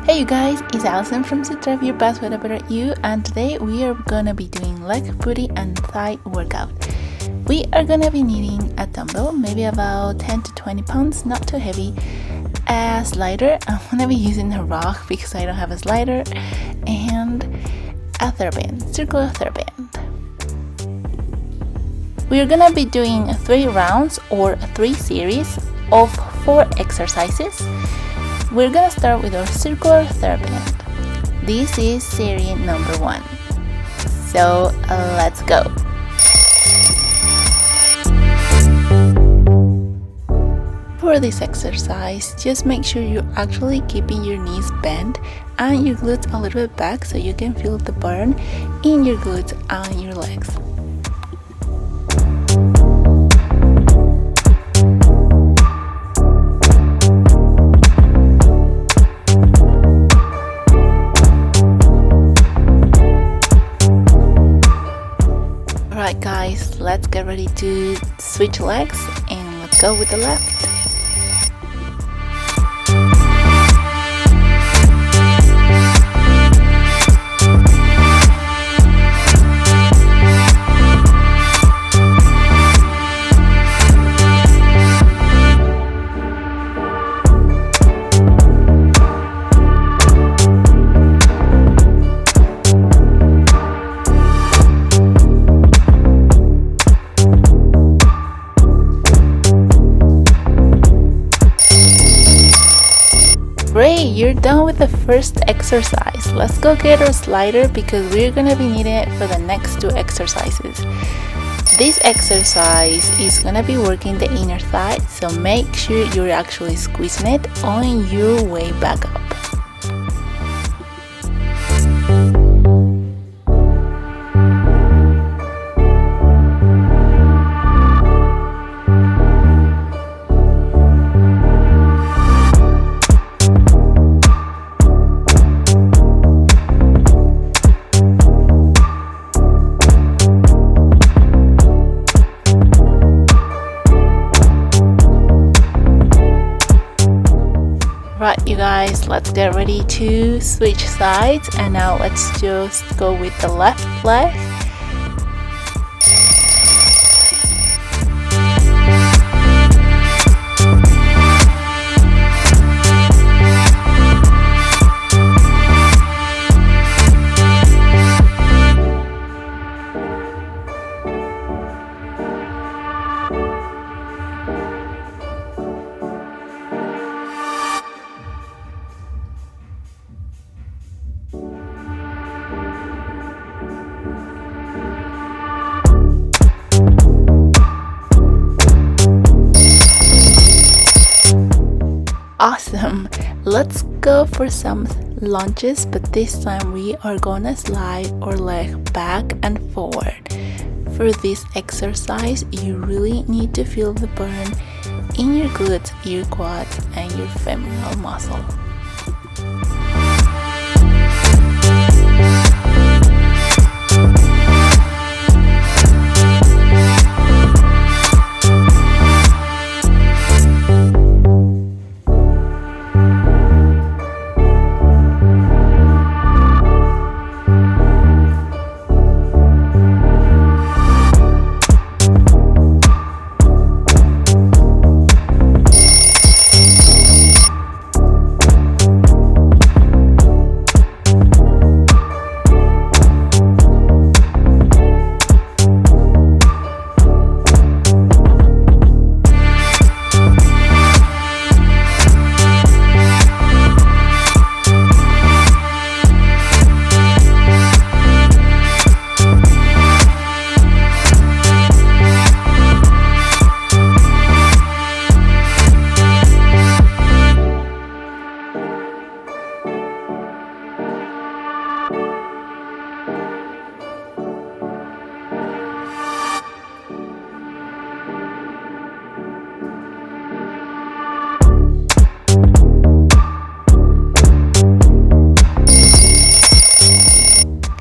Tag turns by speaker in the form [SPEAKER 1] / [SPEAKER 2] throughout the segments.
[SPEAKER 1] Hey you guys, it's Allison from Zitrev, your best way to better you, and today we are gonna be doing leg, booty and thigh workout. We are gonna be needing a dumbbell, maybe about 10 to 20 pounds, not too heavy, a slider. I'm gonna be using a rock because I don't have a slider, and a TheraBand, circular TheraBand. We're gonna be doing 3 rounds or 3 series of 4 exercises. We're gonna start with our circular TheraBand. This is series number 1. So let's go. For this exercise, just make sure you're actually keeping your knees bent and your glutes a little bit back so you can feel the burn in your glutes and your legs. Alright guys, let's get ready to switch legs and let's go with the left. Great, you're done with the first exercise. Let's go get our slider because we're gonna be needing it for the next 2 exercises. This exercise is gonna be working the inner thigh, so make sure you're actually squeezing it on your way back up. Right, you guys, let's get ready to switch sides, and now let's just go with the left leg. Awesome, let's go for some lunges, but this time we are gonna slide our leg back and forward. For this exercise, you really need to feel the burn in your glutes, your quads and your femoral muscle.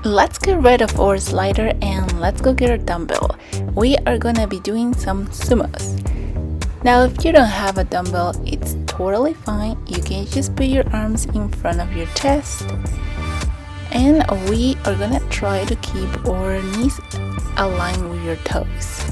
[SPEAKER 1] Let's get rid of our slider and let's go get our dumbbell. We are gonna be doing some sumos. Now if you don't have a dumbbell, it's totally fine. You can just put your arms in front of your chest, and we are gonna try to keep our knees aligned with your toes.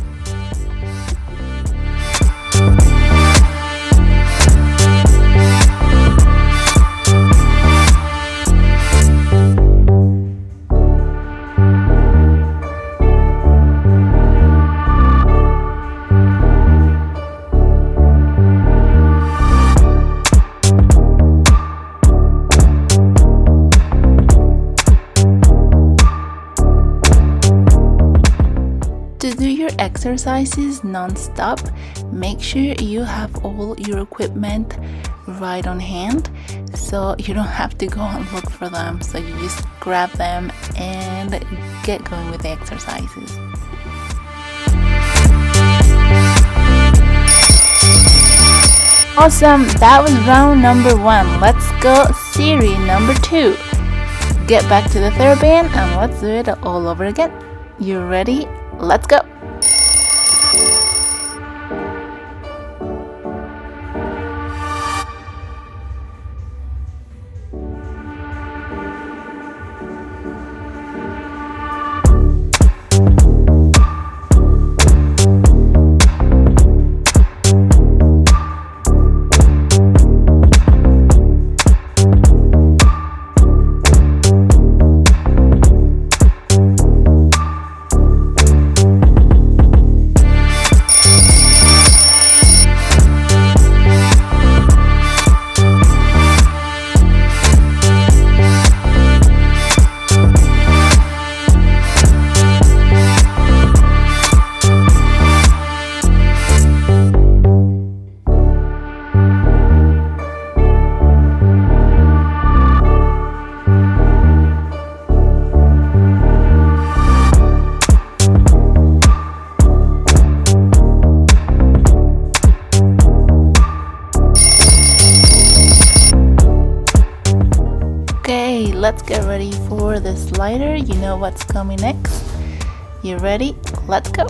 [SPEAKER 1] To do your exercises non-stop, make sure you have all your equipment right on hand, so you don't have to go and look for them. So you just grab them and get going with the exercises. Awesome, that was round number 1. Let's go series number 2. Get back to the TheraBand and let's do it all over again. You ready? Let's go! Let's get ready for the slider. You know what's coming next. You ready? Let's go!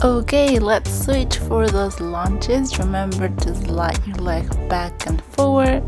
[SPEAKER 1] Okay, let's switch for those lunges. Remember to slide your leg back and forward.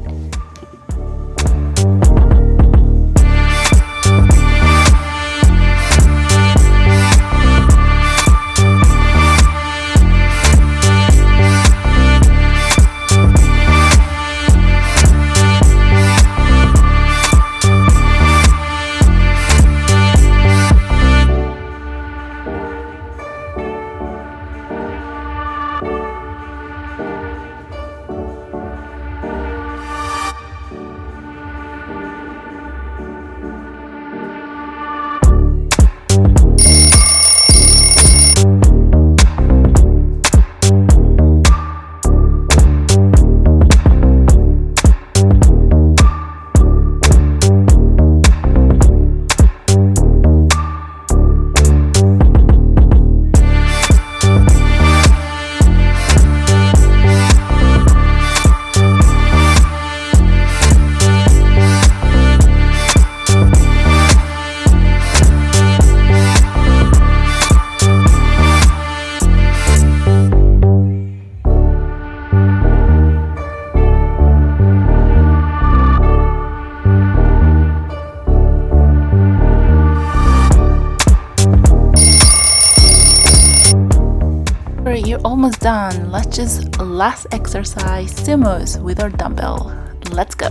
[SPEAKER 1] we're almost done. Let's just last exercise sumos with our dumbbell. Let's go.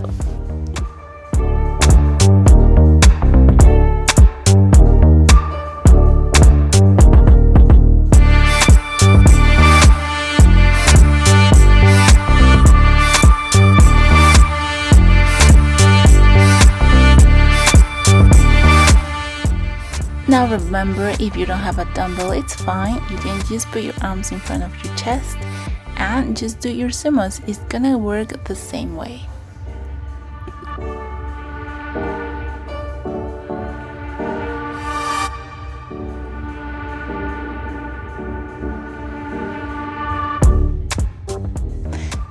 [SPEAKER 1] Now remember, if you don't have a dumbbell, it's fine. You can just put your arms in front of your chest and just do your sumos. It's gonna work the same way.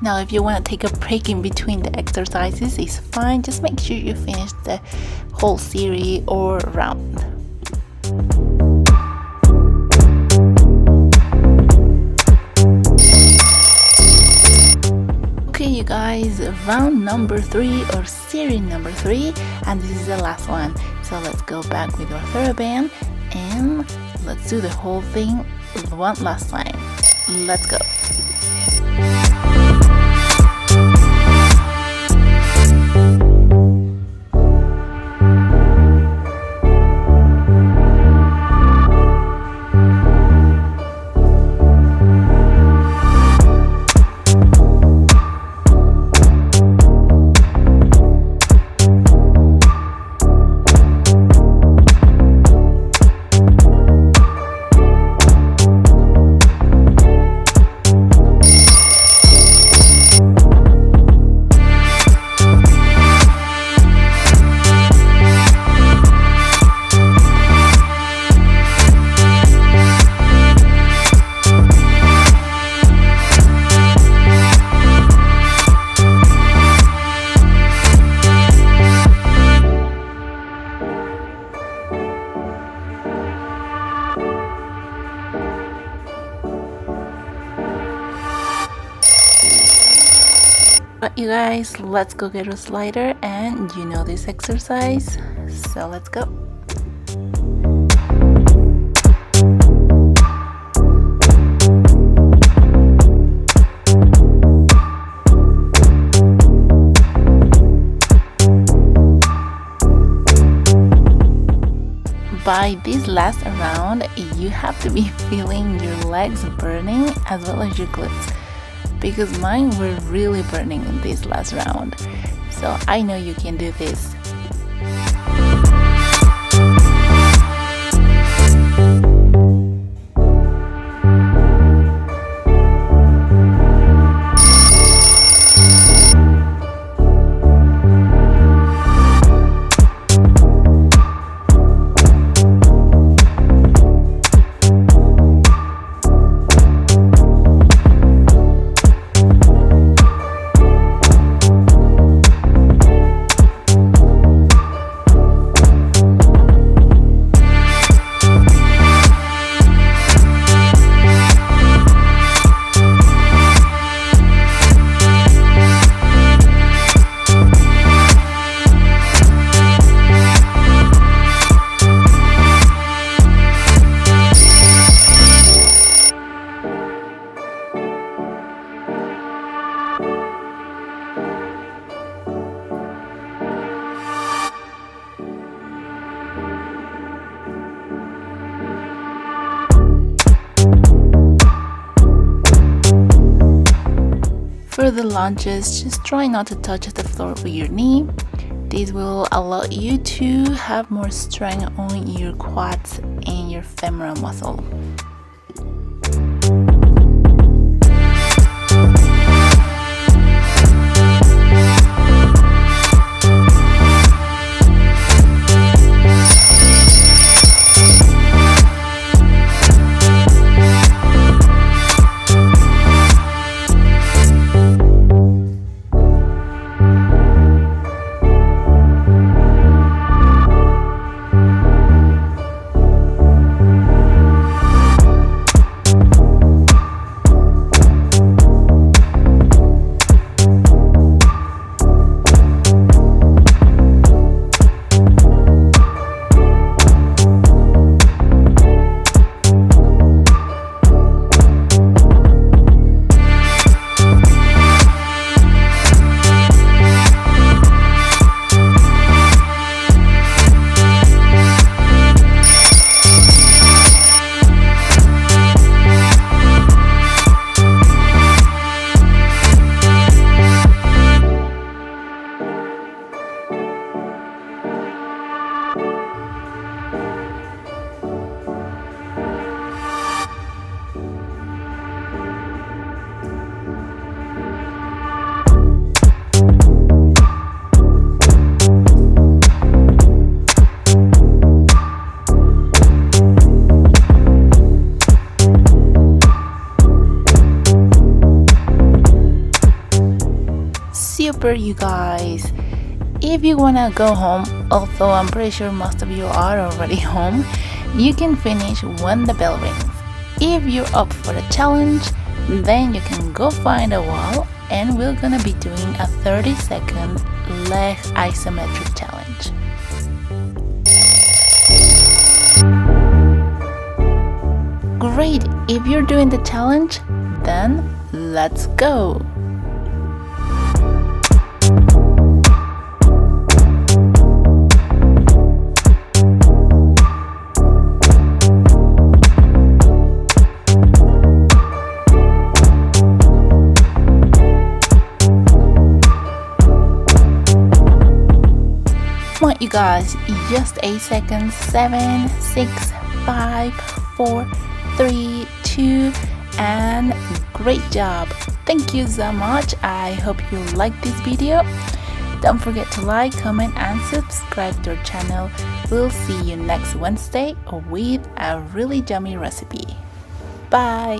[SPEAKER 1] Now if you want to take a break in between the exercises, it's fine. Just make sure you finish the whole series or round. Okay, you guys, round number 3 or series number 3, and this is the last one. So let's go back with our TheraBand and let's do the whole thing one last time. Let's go. But you guys, let's go get a slider, and you know this exercise, so let's go. By this last round, you have to be feeling your legs burning as well as your glutes, because mine were really burning in this last round. So I know you can do this. For the lunges, just try not to touch the floor with your knee. This will allow you to have more strength on your quads and your femoral muscle. remember, you guys, if you wanna go home, although I'm pretty sure most of you are already home, you can finish when the bell rings. If you're up for the challenge, then you can go find a wall, and we're gonna be doing a 30-second leg isometric challenge. Great! If you're doing the challenge, then let's go! Come on, you guys, just 8 seconds. 7, 6, 5, 4, 3, 2, and great job. Thank you so much. I hope you liked this video. Don't forget to like, comment, and subscribe to our channel. We'll see you next Wednesday with a really yummy recipe. Bye.